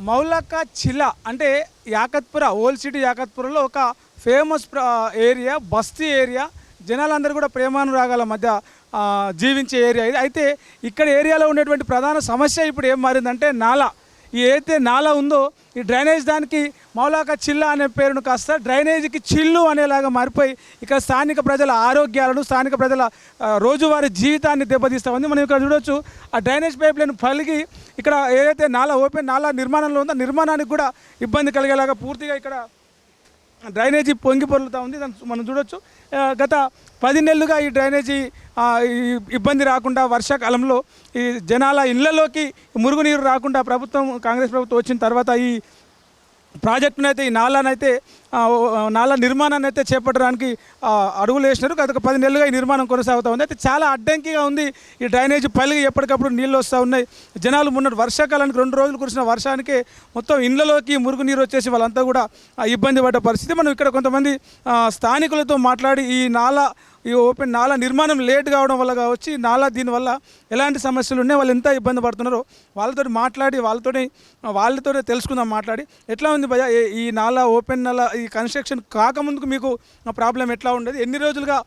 మౌలక చిల అంటే Yakutpura old city యాకత్పురలో ఒక famous area, బస్తీ ఏరియా. జనాలందరూ కూడా ప్రేమానురాగాల మధ్య జీవించే ఏరియా ఇది. అయితే ఇక్కడ ఏరియాలో ఉండేటువంటి ప్రధాన సమస్య ఇప్పుడు ఏం మారిందంటే నాలా. ఈ ఏదైతే నాలా ఉందో ఈ డ్రైనేజ్ దానికి మౌలాక చిల్ల అనే పేరును కాస్త డ్రైనేజీకి చిల్లు అనేలాగా మారిపోయి ఇక్కడ స్థానిక ప్రజల ఆరోగ్యాలను, స్థానిక ప్రజల రోజువారీ జీవితాన్ని దెబ్బతీస్తూ ఉంది. మనం ఇక్కడ చూడవచ్చు ఆ డ్రైనేజ్ పైప్ లైన్ పలిగి ఇక్కడ ఏదైతే నాలా ఓపెన్ నాలా నిర్మాణంలో ఉందో నిర్మాణానికి కూడా ఇబ్బంది కలిగేలాగా పూర్తిగా ఇక్కడ డ్రైనేజీ పొంగి పొర్లుతూ ఉంది. మనం చూడొచ్చు గత 10 నెలలుగా ఈ డ్రైనేజీ ఇబ్బంది రాకుండా వర్షాకాలంలో ఈ జనాల ఇళ్లలోకి మురుగునీరు రాకుండా కాంగ్రెస్ ప్రభుత్వం వచ్చిన తర్వాత ఈ ప్రాజెక్టునైతే ఈ నాలా నిర్మాణాన్ని అయితే చేపట్టడానికి అడుగులు వేసినారు. గత 10 నెలలుగా ఈ నిర్మాణం కొనసాగుతూ ఉంది. అయితే చాలా అడ్డంకిగా ఉంది. ఈ డ్రైనేజీ పలిగి ఎప్పటికప్పుడు నీళ్ళు వస్తూ ఉన్నాయి. జనాలు మొన్న వర్షాకాలానికి 2 రోజులు కురిసిన వర్షానికే మొత్తం ఇళ్లలోకి మురుగునీరు వచ్చేసి వాళ్ళంతా కూడా ఇబ్బంది పడ్డ పరిస్థితి. మనం ఇక్కడ కొంతమంది స్థానికులతో మాట్లాడి ఈ ఓపెన్ నాలా నిర్మాణం లేట్ కావడం వల్ల కావచ్చు, ఈ నాలా దీనివల్ల ఎలాంటి సమస్యలు ఉన్నాయి, వాళ్ళు ఎంత ఇబ్బంది పడుతున్నారో వాళ్ళతో మాట్లాడి వాళ్ళతోనే తెలుసుకుందాం. మాట్లాడి ఎట్లా ఉంది భయ్యా ఈ నాలా ఓపెన్ నాలా ఈ కన్స్ట్రక్షన్ కాకముందుకు మీకు ప్రాబ్లం ఎట్లా ఉండేది, ఎన్ని రోజులుగా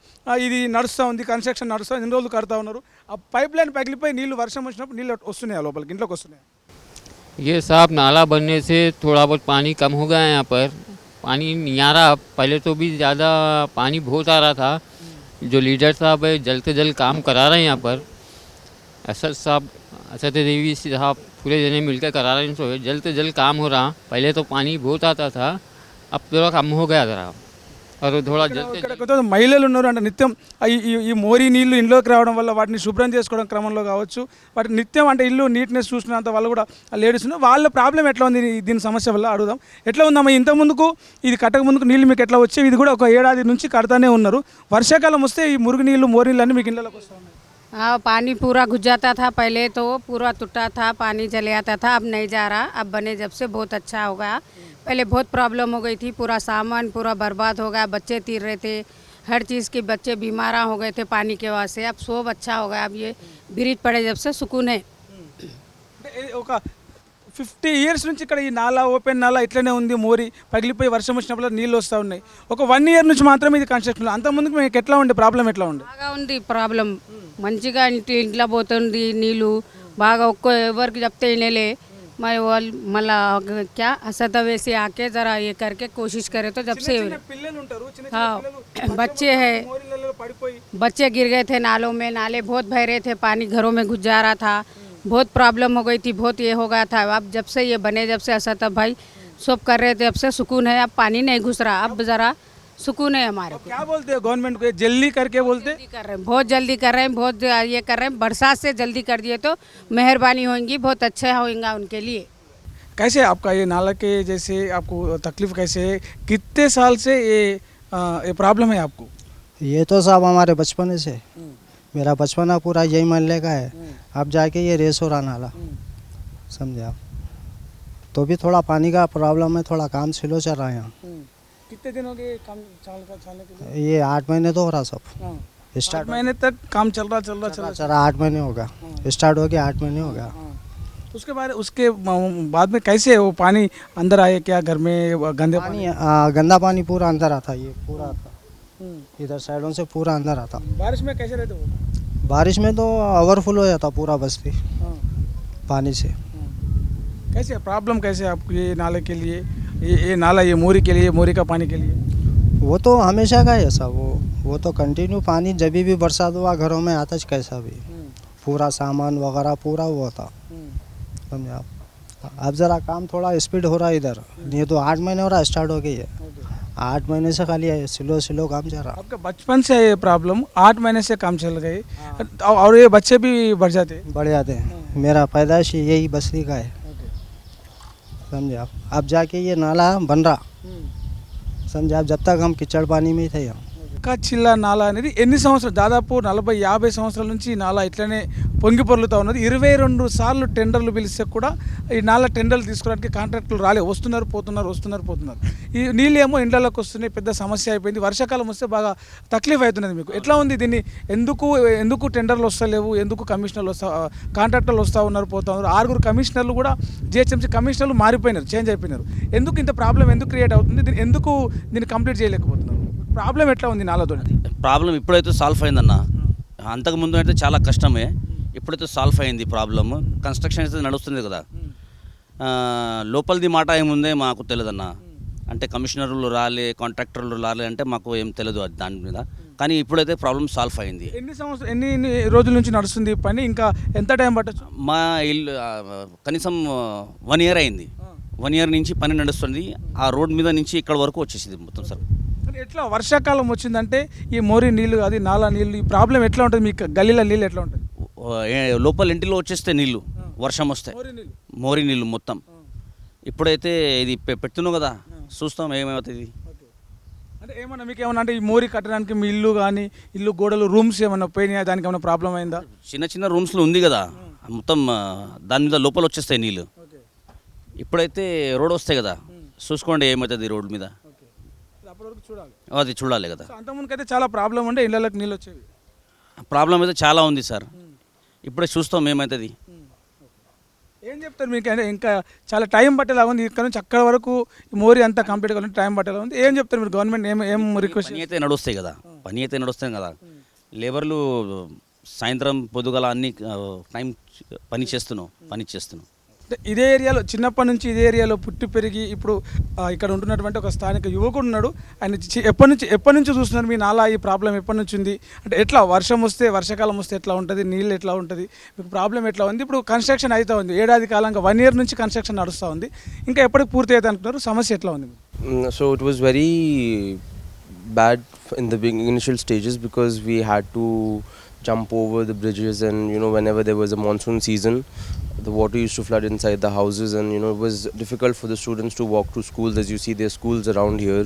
ఇది నడుస్తూ ఉంది, కన్స్ట్రక్షన్ నడుస్తూ ఎన్ని రోజులు కడతా ఉన్నారు, ఆ పైప్ లైన్ పగిలిపోయి నీళ్ళు వర్షం వచ్చినప్పుడు నీళ్ళు వస్తున్నాయా లోపలికి, ఇంట్లోకి వస్తున్నాయా? ये साहब नाला बनने से थोड़ा बहुत पानी कम हो गया है। यहाँ पर पानी नहीं आ रहा। पहले तो भी ज़्यादा पानी बहुत आ रहा था। जो लीडर साहब है जल्द से जल्द काम करा रहे हैं यहाँ पर। असद देवी साहब पूरे जने मिलकर करा रहे हैं। तो जल्द से जल्द काम हो रहा। पहले तो पानी बहुत आता था, अब थोड़ा कम हो गया ज़रा। और थोड़ा ఇక్కడ మహిళలు ఉన్నారు అంటే నిత్యం ఈ మోరీ నీళ్లు ఇంట్లోకి రావడం వల్ల వాటిని శుభ్రం చేసుకోవడం క్రమంలో కావచ్చు, వాటి నిత్యం అంటే ఇల్లు నీట్నెస్ చూసినంత వాళ్ళు కూడా లేడీస్ ఉన్నారు. వాళ్ళ ప్రాబ్లం ఎట్లా ఉంది దీని సమస్య వల్ల అడుగుదాం. ఎట్లా ఉందమ్మా ఇంత ముందుకు ఇది కట్టక ముందుకు నీళ్ళు మీకు ఎట్లా వచ్చేవి? ఇది కూడా ఒక ఏడాది నుంచి కడతానే ఉన్నారు. వర్షాకాలం వస్తే ఈ మురుగు నీళ్ళు మోరీ నీళ్ళు అన్నీ మీకు ఇళ్ళకి వస్తూ ఉన్నాయి. हाँ, पानी पूरा घुस जाता था। पहले तो पूरा टूटा था, पानी चले आता था, अब नहीं जा रहा। अब बने जब से बहुत अच्छा हो गया। पहले बहुत प्रॉब्लम हो गई थी, पूरा सामान पूरा बर्बाद हो गया, बच्चे तीर रहे थे, हर चीज़ के बच्चे बीमार हो गए थे पानी के वजह से। अब सब अच्छा हो गया। अब ये ब्रिज पड़े जब से सुकून है। ఒక 50 years నుంచి ఇక్కడ ఈ నాలా ఓపెన్ నాలా ఇట్లనే ఉంది. మోరీ పగిలిపోయి వర్షం వచ్చినప్పుడు నీళ్ళు వస్తూ ఉన్నాయి. ఒక 1 year నుంచి మాత్రమే ఇది కన్స్ట్రక్షన్. అంతకుముందుకు మీకు ఎట్లా ఉండే ప్రాబ్లం ఎట్లా ఉండే? బాగా ఉంది ప్రాబ్లం. మంచిగా ఇంట్లో పోతుంది నీళ్ళు బాగా. ఎవరికి చెప్తే వినేలే. मैं मला क्या असद वैसे आके ज़रा ये करके कोशिश करे तो जब से हाँ बच्चे हैं, बच्चे गिर गए थे नालों में, नाले बहुत बह रहे थे, पानी घरों में घुस जा रहा था, बहुत प्रॉब्लम हो गई थी, बहुत ये हो गया था। अब जब से ये बने जब से असद भाई सब कर रहे थे, अब से सुकून है। अब पानी नहीं घुस रहा, अब ज़रा सुकून है हमारे को। क्या बोलते हैं गवर्नमेंट को? जल्दी करके बोलते कर रहे हैं, बहुत जल्दी कर रहे हैं, बहुत ये कर रहे हैं। बरसात से जल्दी कर दिए तो मेहरबानी होंगी, बहुत अच्छा होगा उनके लिए। कैसे आपका ये नाला के जैसे आपको तकलीफ कैसे है? कितने साल से ये प्रॉब्लम है आपको? ये तो साहब हमारे बचपन से, मेरा बचपना पूरा यही महल्ले का है। अब जाके ये रेस हो रहा नाला, समझे आप? तो भी थोड़ा पानी का प्रॉब्लम है, थोड़ा काम स्लो चल रहा है यहाँ। कितने दिन हो गए काम चलने के लिए? ये 8 महीने तो हो रहा सब। 8 महीने तक काम चल रहा 8 महीने हो गया। स्टार्ट हो गया 8 महीने हो गया। उसके बाद में कैसे वो पानी अंदर आए क्या घर में? गंदा पानी पूरा अंदर आता, ये पूरा आता इधर साइडों से पूरा अंदर आता। बारिश में कैसे रहते हो? बारिश में तो ओवरफुल हो जाता पूरा बस्ती पानी से। कैसे प्रॉब्लम कैसे आपको ये नाले के लिए, ये नाला ये मोरी के लिए, मोरी का पानी के लिए? वो तो हमेशा का है ऐसा। वो तो कंटिन्यू पानी जब भी बरसात हुआ घरों में आता कैसा भी पूरा सामान वगैरह पूरा हुआ था, समझे आप? अब ज़रा काम थोड़ा स्पीड हो रहा है इधर। ये तो 8 महीने हो रहा स्टार्ट हो गई है। 8 महीने से खाली स्लो काम चल रहा। आपका बचपन से ये प्रॉब्लम 8 महीने से काम चल गई और ये बच्चे भी बढ़ जाते हैं। मेरा पैदाइश यही बस्ती का है, समझे आप? अब जाके ये नाला बन रहा, समझे आप? जब तक हम कीचड़ पानी में ही थे यहाँ। యాకచిల్ల నాలా అనేది ఎన్ని సంవత్సరాలు, దాదాపు 40-50 సంవత్సరాల నుంచి ఈ నాలా ఇట్లనే పొంగి పొర్లుతూ ఉన్నది. 22 సార్లు టెండర్లు పిలిస్తే కూడా ఈ నాలా టెండర్లు తీసుకోవడానికి కాంట్రాక్టులు రాలేదు. వస్తున్నారు పోతున్నారు. ఈ నీళ్ళు ఏమో ఇండ్లలోకి వస్తున్నాయి, పెద్ద సమస్య అయిపోయింది. వర్షాకాలం వస్తే బాగా తక్లీఫ్ అవుతున్నది మీకు. ఎట్లా ఉంది దీన్ని? ఎందుకు టెండర్లు వస్తలేవు? ఎందుకు కమిషనర్లు కాంట్రాక్టర్లు వస్తూ ఉన్నారు, పోతూ ఉన్నారు? 6 కమిషనర్లు కూడా జిహెచ్ఎంసీ కమిషనర్లు మారిపోయినారు, చేంజ్ అయిపోయినారు. ఎందుకు ఇంత ప్రాబ్లం ఎందుకు క్రియేట్ అవుతుంది? దీన్ని కంప్లీట్ చేయలేకపోతున్నారు? ప్రాబ్లం ఎట్లా ఉంది నాలాతో? ప్రాబ్లం ఇప్పుడైతే సాల్వ్ అయిందన్న. అంతకుముందు అయితే చాలా కష్టమే, ఇప్పుడైతే సాల్వ్ అయింది ప్రాబ్లమ్. కన్స్ట్రక్షన్ అయితే నడుస్తుంది కదా. లోపలిది మాట ఏముందే మాకు తెలియదన్న. అంటే కమిషనర్లు రాలే, కాంట్రాక్టర్లు రాలే అంటే మాకు ఏం తెలియదు దాని మీద. కానీ ఇప్పుడైతే ప్రాబ్లం సాల్వ్ అయింది. ఎన్ని రోజుల నుంచి నడుస్తుంది పని? ఇంకా ఎంత టైం పట్టచ్చు? మా ఇల్లు కనీసం 1 year అయింది. 1 year నుంచి పని నడుస్తుంది. ఆ రోడ్ మీద నుంచి ఇక్కడ వరకు వచ్చేసింది మొత్తం సార్. ఎట్లా వర్షాకాలం వచ్చిందంటే ఈ మోరీ నీళ్ళు, అది నాలా నీళ్ళు, ఈ ప్రాబ్లం ఎట్లా ఉంటుంది మీకు? గల్లీల నీళ్ళు ఎట్లా ఉంటుంది? లోపల ఇంటిలో వచ్చేస్తే నీళ్ళు, వర్షం వస్తే మోరీ నీళ్ళు మొత్తం. ఇప్పుడైతే ఇది పెడుతున్నావు కదా, చూస్తాం ఏమవుతుంది. అంటే ఏమన్నా మీకు ఏమన్నా, అంటే ఈ మోరీ కట్టడానికి మీ ఇల్లు గోడలు, రూమ్స్ ఏమన్నా పోయినాయా? దానికి ఏమైనా ప్రాబ్లం అయిందా? చిన్న రూమ్స్లో ఉంది కదా, మొత్తం దాని మీద లోపల వచ్చేస్తాయి నీళ్ళు. ఇప్పుడైతే రోడ్ వస్తాయి కదా, చూసుకోండి ఏమవుతుంది రోడ్ మీద, అది చూడాలి కదా. అంతకుముందుకు అయితే చాలా ప్రాబ్లం ఉండే, ఇళ్ళకి నీళ్ళు వచ్చేవి. ప్రాబ్లం అయితే చాలా ఉంది సార్. ఇప్పుడే చూస్తాం ఏమవుతుంది. ఏం చెప్తారు మీకు? అంటే ఇంకా చాలా టైం పట్టేలా ఉంది, ఇక్కడ నుంచి అక్కడ వరకు మోరీ అంతా కంప్లీట్ కావాలంటే టైం పట్టేలా ఉంది. ఏం చెప్తారు మీరు? గవర్నమెంట్ ఏం రిక్వెస్ట్? పని అయితే నడుస్తాయి కదా. లేబర్లు సాయంత్రం పొద్దుగల అన్ని టైం పని చేస్తున్నాం. ఇదే ఏరియాలో చిన్నప్పటి నుంచి ఇదే ఏరియాలో పుట్టి పెరిగి ఇప్పుడు ఇక్కడ ఉంటున్నటువంటి ఒక స్థానిక యువకుడు ఉన్నాడు. ఆయన ఎప్పటి నుంచి చూస్తున్నారు మీ నాలా? ఈ ప్రాబ్లం ఎప్పటి నుంచి ఉంది? అంటే ఎట్లా వర్షాకాలం వస్తే ఎట్లా ఉంటుంది, నీళ్ళు ఎట్లా ఉంటుంది, మీకు ప్రాబ్లం ఎట్లా ఉంది? ఇప్పుడు కన్స్ట్రక్షన్ అవుతా ఉంది, ఏడాది కాలంగా 1 year నుంచి కన్స్ట్రక్షన్ నడుస్తూ ఉంది. ఇంకా ఎప్పటికి పూర్తి అవుతుంది అనుకున్నారు? సమస్య ఎట్లా ఉంది? So it was very bad in the initial stages because we had to jump over the bridges, and whenever there was a monsoon season, the water used to flood inside the houses, and it was difficult for the students to walk to schools. As you see, there are schools around here,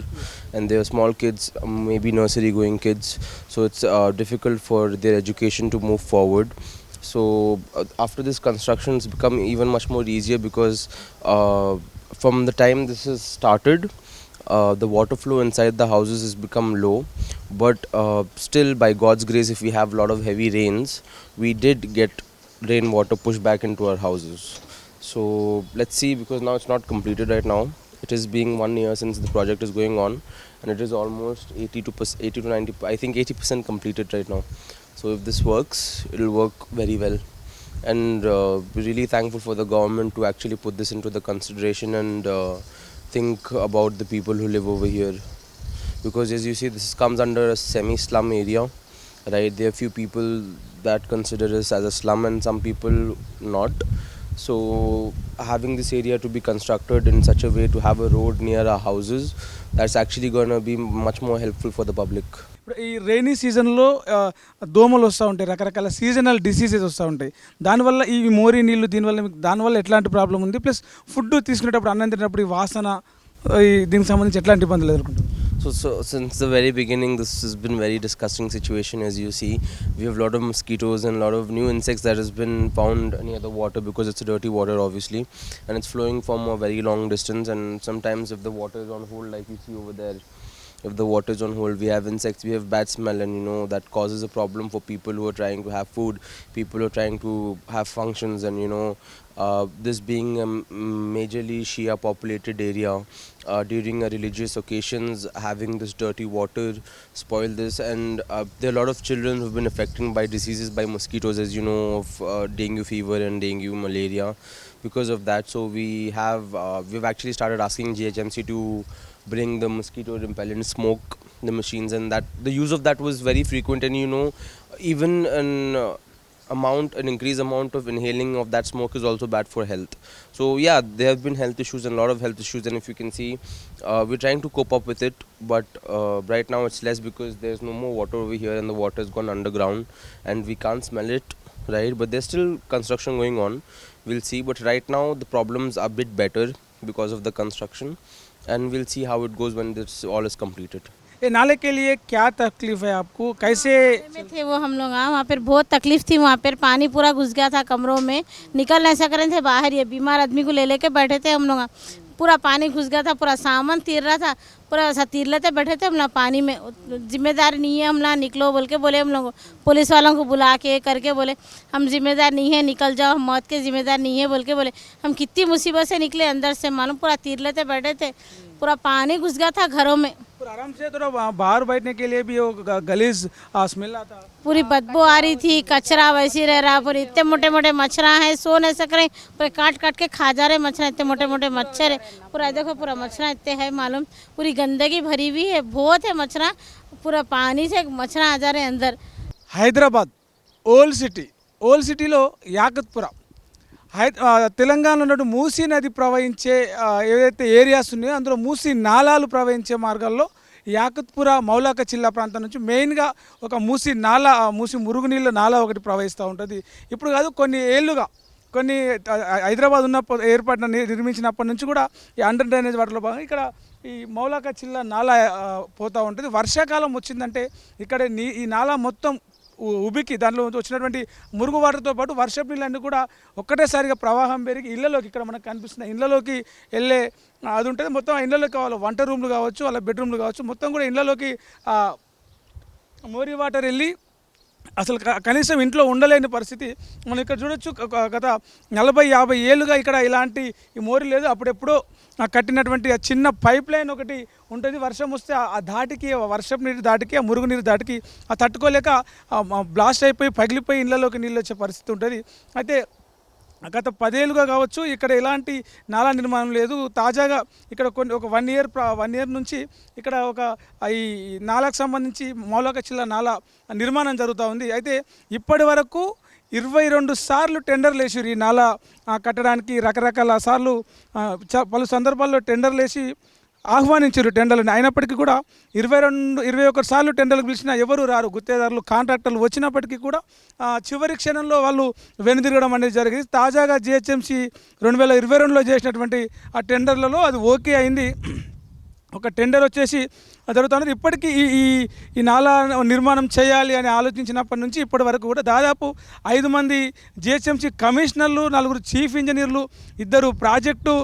and there are small kids, maybe nursery going kids, so it's difficult for their education to move forward. So after this construction, it's become even much more easier because from the time this has started, the water flow inside the houses has become low, but still, by God's grace, if we have a lot of heavy rains, we did get rainwater pushed back into our houses. So let's see, because now it's not completed right now. It is being 1 year since the project is going on, and it is almost 80 to 90, I think 80% completed right now. So if this works, it will work very well, and we're really thankful for the government to actually put this into the consideration and think about the people who live over here, because as you see, this comes under a semi-slum area, right? There are few people that consider us as a slum and some people not. So having this area to be constructed in such a way to have a road near our houses, that's actually going to be much more helpful for the public. ఇప్పుడు ఈ rainy సీజన్లో దోమలు వస్తూ ఉంటాయి, రకరకాల seasonal diseases వస్తూ ఉంటాయి. దానివల్ల ఈ మోరీ నీళ్ళు దానివల్ల ఎట్లాంటి ప్రాబ్లం ఉంది? ప్లస్ ఫుడ్ తీసుకునేటప్పుడు, అన్నం తినేటప్పుడు ఈ వాసన, దీనికి సంబంధించి ఎట్లాంటి ఇబ్బందులు ఎదుర్కొంటారు? So since the very beginning, this has been very disgusting situation. As you see, we have a lot of mosquitoes and a lot of new insects that has been found near the water, because it's a dirty water obviously, and it's flowing from a very long distance, and sometimes if the water is on hold, like you see over there, if the water is on hold, we have insects, we have bad smell, and that causes a problem for people who are trying to have food, people who are trying to have functions, and this being a majorly Shia populated area, during religious occasions, having this dirty water spoil this, and there are a lot of children who have been affected by diseases by mosquitoes, as you know, of dengue fever and dengue malaria because of that. So we've actually started asking GHMC to bring the mosquito repellent smoke, the machines, and that the use of that was very frequent, and even an increased amount of inhaling of that smoke is also bad for health. So yeah, there have been health issues, and a lot of health issues, and if you can see, we're trying to cope up with it, but right now it's less because there's no more water over here, and the water has gone underground and we can't smell it, right? But there's still construction going on, we'll see, but right now the problems are a bit better because of the construction, and we'll see how it goes when this all is completed. ये नाले के लिए क्या तकलीफ है आपको, कैसे? में थे वो हम लोग, हाँ, वहाँ पर बहुत तकलीफ थी। वहाँ पर पानी पूरा घुस गया था कमरों में, निकल नहीं सक रहे थे बाहर। ये बीमार आदमी को ले लेके बैठे थे हम लोग, पूरा पानी घुस गया था, पूरा सामान तीर रहा था, पूरा ऐसा तीर लेते बैठे थे हम लोग पानी में। जिम्मेदार नहीं है, हम ना निकलो बोल के बोले हम लोग, पुलिस वालों को बुला के करके बोले हम जिम्मेदार नहीं है, निकल जाओ, हम मौत के जिम्मेदार नहीं है बोल के बोले। हम कितनी मुसीबत से निकले अंदर से, मालूम पूरा तीर लेते बैठे थे, पूरा पानी घुस गया था घरों में। और आराम से थोड़ा बाहर बैठने के लिए भी वो गलीज स्मेल आता। पूरी बदबू आ रही थी, कचरा वैसे रह रहा, पूरे इतने मोटे मोटे मच्छरा हैं, सो नहीं सक रहे, पूरे काट काट के खा जा रहे मच्छर, इतने मोटे मोटे मच्छर है। पूरा देखो पूरा मच्छरा इतने है, मालूम पूरी गंदगी भरी हुई है, बहुत है मच्छरा, पूरा पानी से मच्छरा आ जा रहे हैं अंदर। హైదరాబాద్ ఓల్డ్ సిటీలో యాకత్పుర తెలంగాణలో ఉన్నట్టు మూసీ నది ప్రవహించే ఏదైతే ఏరియాస్ ఉన్నాయో అందులో మూసీ నాలాలు ప్రవహించే మార్గాల్లో యాకత్పుర మౌలాక చిల్లా ప్రాంతం నుంచి మెయిన్గా ఒక మూసీ నాలా, మూసీ మురుగునీళ్ళ నాలా ఒకటి ప్రవహిస్తూ ఉంటుంది. ఇప్పుడు కాదు, కొన్ని ఏళ్ళుగా, కొన్ని హైదరాబాద్ ఏర్పడిన నిర్మించినప్పటి నుంచి కూడా ఈ అండర్ డ్రైనేజ్ వాటర్లో భాగంగా ఇక్కడ ఈ మౌలాక చిల్లా నాలా పోతూ ఉంటుంది. వర్షాకాలం వచ్చిందంటే ఇక్కడ ఈ నాలా మొత్తం ఉబికి దానిలో వచ్చినటువంటి మురుగు వాటర్తో పాటు వర్షపు నీళ్ళన్నీ కూడా ఒక్కటేసారిగా ప్రవాహం పెరిగి ఇళ్ళలోకి, ఇక్కడ మనకు కనిపిస్తున్న ఇళ్ళలోకి వెళ్ళే అది ఉంటుంది. మొత్తం ఇళ్ళలోకి కావాలి, వంట రూమ్లు కావచ్చు, వాళ్ళ బెడ్రూమ్లు కావచ్చు, మొత్తం కూడా ఇళ్ళలోకి మోరీ వాటర్ వెళ్ళి అసలు కనీసం ఇంట్లో ఉండలేని పరిస్థితి మనం ఇక్కడ చూడొచ్చు. గత 40-50 ఏళ్ళుగా ఇక్కడ ఇలాంటి ఈ మోరీ లేదు. అప్పుడెప్పుడో కట్టినటువంటి ఆ చిన్న పైప్ లైన్ ఒకటి ఉంటుంది. వర్షం వస్తే ఆ ధాటికి, వర్షపు నీరు ధాటికి, ఆ మురుగునీరు ధాటికి తట్టుకోలేక బ్లాస్ట్ అయిపోయి పగిలిపోయి ఇళ్ళలోకి నీళ్ళు వచ్చే పరిస్థితి ఉంటుంది. అయితే గత 10 ఏళ్ళుగా కావచ్చు ఇక్కడ ఎలాంటి నాలా నిర్మాణం లేదు. తాజాగా ఇక్కడ ఒక 1 ఇయర్ నుంచి ఇక్కడ ఒక ఈ నాలాకు సంబంధించి మౌలాక చిల్లా నాలా నిర్మాణం జరుగుతూ ఉంది. అయితే ఇప్పటి వరకు 22 సార్లు టెండర్లు వేసారు ఈ నాలా కట్టడానికి. రకరకాల సార్లు పలు సందర్భాల్లో టెండర్లు వేసి ఆహ్వానించారు టెండర్లను. అయినప్పటికీ కూడా 21 సార్లు టెండర్లు పిలిచినా ఎవరు రారు. గుత్తేదారులు, కాంట్రాక్టర్లు వచ్చినప్పటికీ కూడా చివరి క్షణంలో వాళ్ళు వెనుదిరగడం అనేది జరిగింది. తాజాగా జిహెచ్ఎంసీ 2022లో చేసినటువంటి ఆ టెండర్లలో అది ఓకే అయింది. ఒక టెండర్ వచ్చేసి జరుగుతున్నది. ఇప్పటికీ ఈ నాలా నిర్మాణం చేయాలి అని ఆలోచించినప్పటి నుంచి ఇప్పటి వరకు కూడా దాదాపు 5 మంది జిహెచ్ఎంసీ కమిషనర్లు, 4 చీఫ్ ఇంజనీర్లు, 2 ప్రాజెక్టు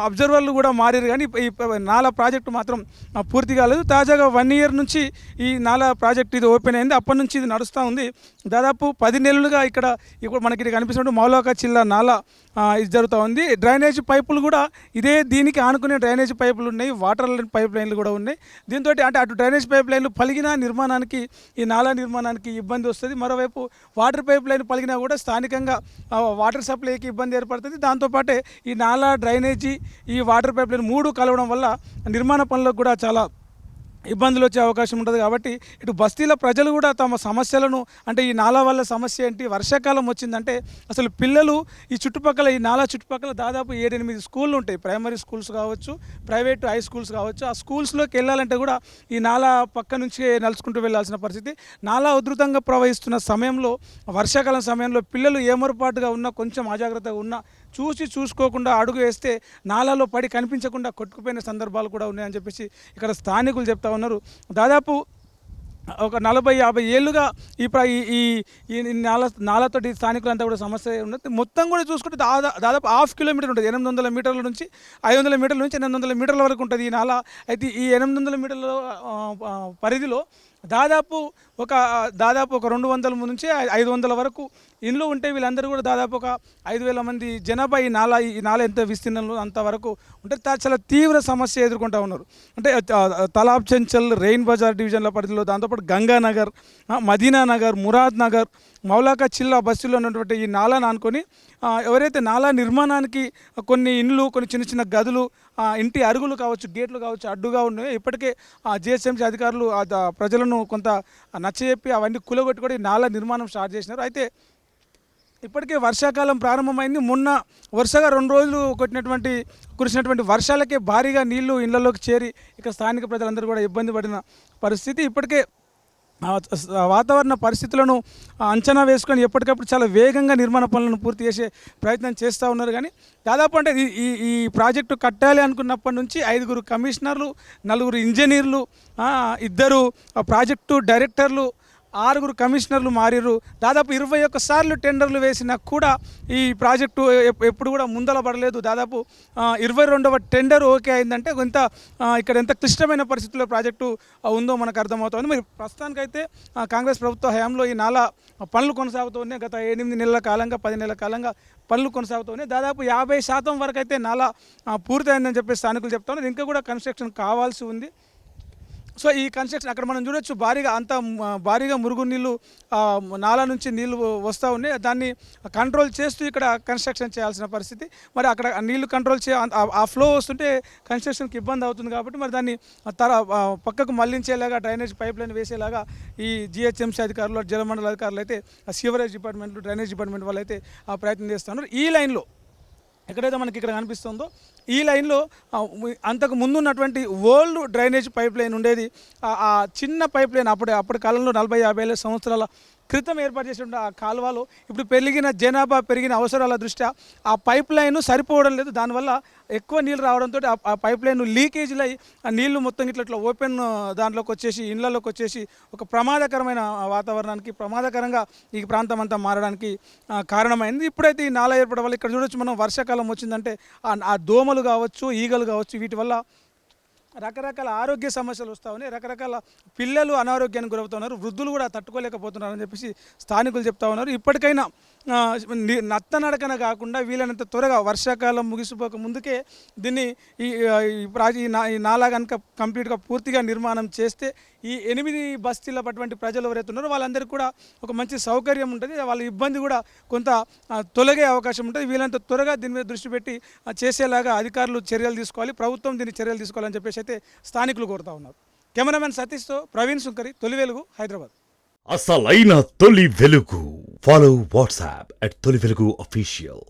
అబ్జర్వర్లు కూడా మారారు. కానీ ఈ నాలా ప్రాజెక్టు మాత్రం పూర్తి కాలేదు. తాజాగా 1 ఇయర్ నుంచి ఈ నాలా ప్రాజెక్ట్ ఇది ఓపెన్ అయింది. అప్పటి నుంచి ఇది నడుస్తూ ఉంది. దాదాపు 10 నెలలుగా ఇప్పుడు మనకి ఇది కనిపిస్తున్న మౌలాక చిల్లా నాలా ఇది జరుగుతూ ఉంది. డ్రైనేజ్ పైపులు కూడా దీనికి ఆనుకునే డ్రైనేజ్ పైపులు ఉన్నాయి, వాటర్ పైప్ లైన్లు కూడా ఉన్నాయి. దీంతో అంటే అటు డ్రైనేజ్ పైప్ లైన్లు పలిగిన నిర్మాణానికి, ఈ నాలా నిర్మాణానికి ఇబ్బంది వస్తుంది. మరోవైపు వాటర్ పైప్ లైన్ పలిగినా కూడా స్థానికంగా వాటర్ సప్లైకి ఇబ్బంది ఏర్పడుతుంది. దాంతోపాటే ఈ నాలా, డ్రైనేజీ, ఈ వాటర్ పైప్ లైన్ 3 కలవడం వల్ల నిర్మాణ పనులకు కూడా చాలా ఇబ్బందులు వచ్చే అవకాశం ఉంటుంది. కాబట్టి ఇటు బస్తీల ప్రజలు కూడా తమ సమస్యలను, అంటే ఈ నాలా వల్ల సమస్య ఏంటి, వర్షాకాలం వచ్చిందంటే అసలు పిల్లలు ఈ చుట్టుపక్కల, ఈ నాలా చుట్టుపక్కల దాదాపు 7-8 స్కూళ్ళు ఉంటాయి. ప్రైమరీ స్కూల్స్ కావచ్చు, ప్రైవేట్ హై స్కూల్స్ కావచ్చు. ఆ స్కూల్స్లోకి వెళ్ళాలంటే కూడా ఈ నాలా పక్క నుంచి నడుచుకుంటూ వెళ్ళాల్సిన పరిస్థితి. నాలా ఉధృతంగా ప్రవహిస్తున్న సమయంలో, వర్షాకాలం సమయంలో పిల్లలు ఏమరపాటుగా ఉన్నా, కొంచెం అజాగ్రత్తగా ఉన్నా, చూసుకోకుండా అడుగు వేస్తే నాలాలో పడి కనిపించకుండా కొట్టుకుపోయిన సందర్భాలు కూడా ఉన్నాయని చెప్పేసి ఇక్కడ స్థానికులు చెప్తా ఉన్నారు. దాదాపు ఒక 40-50 ఏళ్ళుగా ఈ నాలాతోటి స్థానికులంతా కూడా సమస్య ఉన్నది. మొత్తం కూడా చూసుకుంటే దాదాపు 1/2 కిలోమీటర్ ఉంటుంది. 800 మీటర్ల నుంచి 500 మీటర్ల నుంచి 800 మీటర్ల వరకు ఉంటుంది ఈ నాలా. అయితే ఈ 800 మీటర్ల పరిధిలో దాదాపు ఒక 200 నుంచి 500 వరకు ఇండ్లు ఉంటే వీళ్ళందరూ కూడా దాదాపు ఒక 5,000 మంది జనాభా ఈ నాలా ఎంత విస్తీర్ణంలో అంతవరకు ఉంటే చాలా తీవ్ర సమస్య ఎదుర్కొంటూ ఉన్నారు. అంటే తలాబ్ చెంచల్, రెయిన్ బజార్ డివిజన్ల పరిధిలో, దాంతోపాటు గంగానగర్, మదీనా నగర్, మురాద్ నగర్, మౌలాక చిల్లా బస్తీలో ఉన్నటువంటి ఈ నాలాను ఆనుకొని ఎవరైతే నాలా నిర్మాణానికి కొన్ని ఇండ్లు, కొన్ని చిన్న చిన్న గదులు, ఇంటి అరుగులు కావచ్చు, గేట్లు కావచ్చు అడ్డుగా ఉన్నాయో ఇప్పటికే జిహెచ్ఎంసీ అధికారులు ప్రజలను కొంత నచ్చజెప్పి అవన్నీ కూలగొట్టి కూడా ఈ నాలా నిర్మాణం స్టార్ట్ చేసినారు. అయితే ఇప్పటికే వర్షాకాలం ప్రారంభమైంది. మొన్న వరుసగా 2 రోజులు కురిసినటువంటి వర్షాలకే భారీగా నీళ్లు ఇళ్లలోకి చేరి ఇక స్థానిక ప్రజలందరూ కూడా ఇబ్బంది పడిన పరిస్థితి. ఇప్పటికే వాతావరణ పరిస్థితులను అంచనా వేసుకొని ఎప్పటికప్పుడు చాలా వేగంగా నిర్మాణ పనులను పూర్తి చేసే ప్రయత్నం చేస్తూ ఉన్నారు. కానీ దాదాపు అంటే ఈ ప్రాజెక్టు కట్టాలి అనుకున్నప్పటి నుంచి 5 కమిషనర్లు, 4 ఇంజనీర్లు, 2 ప్రాజెక్టు డైరెక్టర్లు, 6 కమిషనర్లు మారిర్రు. దాదాపు 21 సార్లు టెండర్లు వేసినా కూడా ఈ ప్రాజెక్టు ఎప్పుడు కూడా ముందల పడలేదు. దాదాపు 22వ టెండర్ ఓకే అయిందంటే ఇక్కడ ఎంత క్లిష్టమైన పరిస్థితుల్లో ప్రాజెక్టు ఉందో మనకు అర్థమవుతుంది. మరి ప్రస్తుతానికైతే కాంగ్రెస్ ప్రభుత్వ హయాంలో ఈ నాలా పనులు కొనసాగుతూ ఉన్నాయి. గత 8 నెలల కాలంగా 10 నెలల కాలంగా పనులు కొనసాగుతూ ఉన్నాయి. దాదాపు 50% వరకు అయితే నాలా పూర్తయిందని చెప్పి స్థానికులు చెప్తా ఉన్నారు. ఇంకా కూడా కన్స్ట్రక్షన్ కావాల్సి ఉంది. సో ఈ కన్స్ట్రక్షన్ అక్కడ మనం చూడొచ్చు, భారీగా మురుగు నీళ్ళు నాలా నుంచి నీళ్లు వస్తూ ఉన్నాయి. దాన్ని కంట్రోల్ చేస్తూ ఇక్కడ కన్స్ట్రక్షన్ చేయాల్సిన పరిస్థితి. మరి అక్కడ నీళ్లు కంట్రోల్ ఆ ఫ్లో వస్తుంటే కన్స్ట్రక్షన్కి ఇబ్బంది అవుతుంది. కాబట్టి మరి దాన్ని పక్కకు మళ్లించేలాగా డ్రైనేజ్ పైప్ లైన్ వేసేలాగా ఈ జిహెచ్ఎంసీ అధికారులు, జలమండల అధికారులు అయితే, సీవరేజ్ డిపార్ట్మెంట్లు, డ్రైనేజ్ డిపార్ట్మెంట్ వాళ్ళు అయితే ప్రయత్నం చేస్తున్నారు. ఈ లైన్లో ఎక్కడైతే మనకి ఇక్కడ కనిపిస్తుందో ఈ లైన్లో అంతకు ముందు ఉన్నటువంటి ఓల్డ్ డ్రైనేజ్ పైప్ లైన్ ఉండేది. ఆ చిన్న పైప్ లైన్ అప్పటి కాలంలో 40-50 సంవత్సరాల క్రితం ఏర్పాటు చేసిన ఆ కాలువలో ఇప్పుడు పెరిగిన అవసరాల దృష్ట్యా ఆ పైప్ లైన్ సరిపోవడం లేదు. దానివల్ల ఎక్కువ నీళ్ళు రావడంతో ఆ పైప్ లైన్ లీకేజ్లు అయ్యి ఆ నీళ్లు మొత్తం ఇట్లా ఓపెన్ దాంట్లోకి వచ్చేసి ఇళ్లలోకి వచ్చేసి ఒక ప్రమాదకరమైన వాతావరణానికి, ప్రమాదకరంగా ఈ ప్రాంతం అంతా మారడానికి కారణమైంది. ఇప్పుడైతే ఈ నాలా ఏర్పడడం వల్ల ఇక్కడ చూడొచ్చు మనం, వర్షాకాలం వచ్చిందంటే ఆ దోమలు కావచ్చు, ఈగలు కావచ్చు, వీటి వల్ల రకరకాల ఆరోగ్య సమస్యలు వస్తూ ఉన్నాయి. రకరకాల పిల్లలు అనారోగ్యానికి గురవుతున్నారు, వృద్ధులు కూడా తట్టుకోలేకపోతున్నారని చెప్పేసి స్థానికులు చెప్తా ఉన్నారు. ఇప్పటికైనా నత్తనడకన కాకుండా వీలైనంత త్వరగా వర్షాకాలం ముగిసిపోక ముందుకే దీన్ని ఈ నాలా కనుక కంప్లీట్గా పూర్తిగా నిర్మాణం చేస్తే ఈ 8 బస్తీల పటువంటి ప్రజలు ఎవరైతే ఉన్నారో వాళ్ళందరికీ కూడా ఒక మంచి సౌకర్యం ఉంటుంది. వాళ్ళ ఇబ్బంది కూడా కొంత తొలగే అవకాశం ఉంటుంది. వీలైనంత త్వరగా దీని మీద దృష్టి పెట్టి చేసేలాగా అధికారులు చర్యలు తీసుకోవాలి, ప్రభుత్వం దీన్ని చర్యలు తీసుకోవాలని చెప్పేసి అయితే స్థానికులు కోరుతా ఉన్నారు. కెమెరామెన్ సతీష్తో ప్రవీణ్ సుంకరి, తొలి వెలుగు, హైదరాబాద్. అసలైన తొలి వెలుగు. ఫాలో వాట్సాప్ @తొలి వెలుగు official.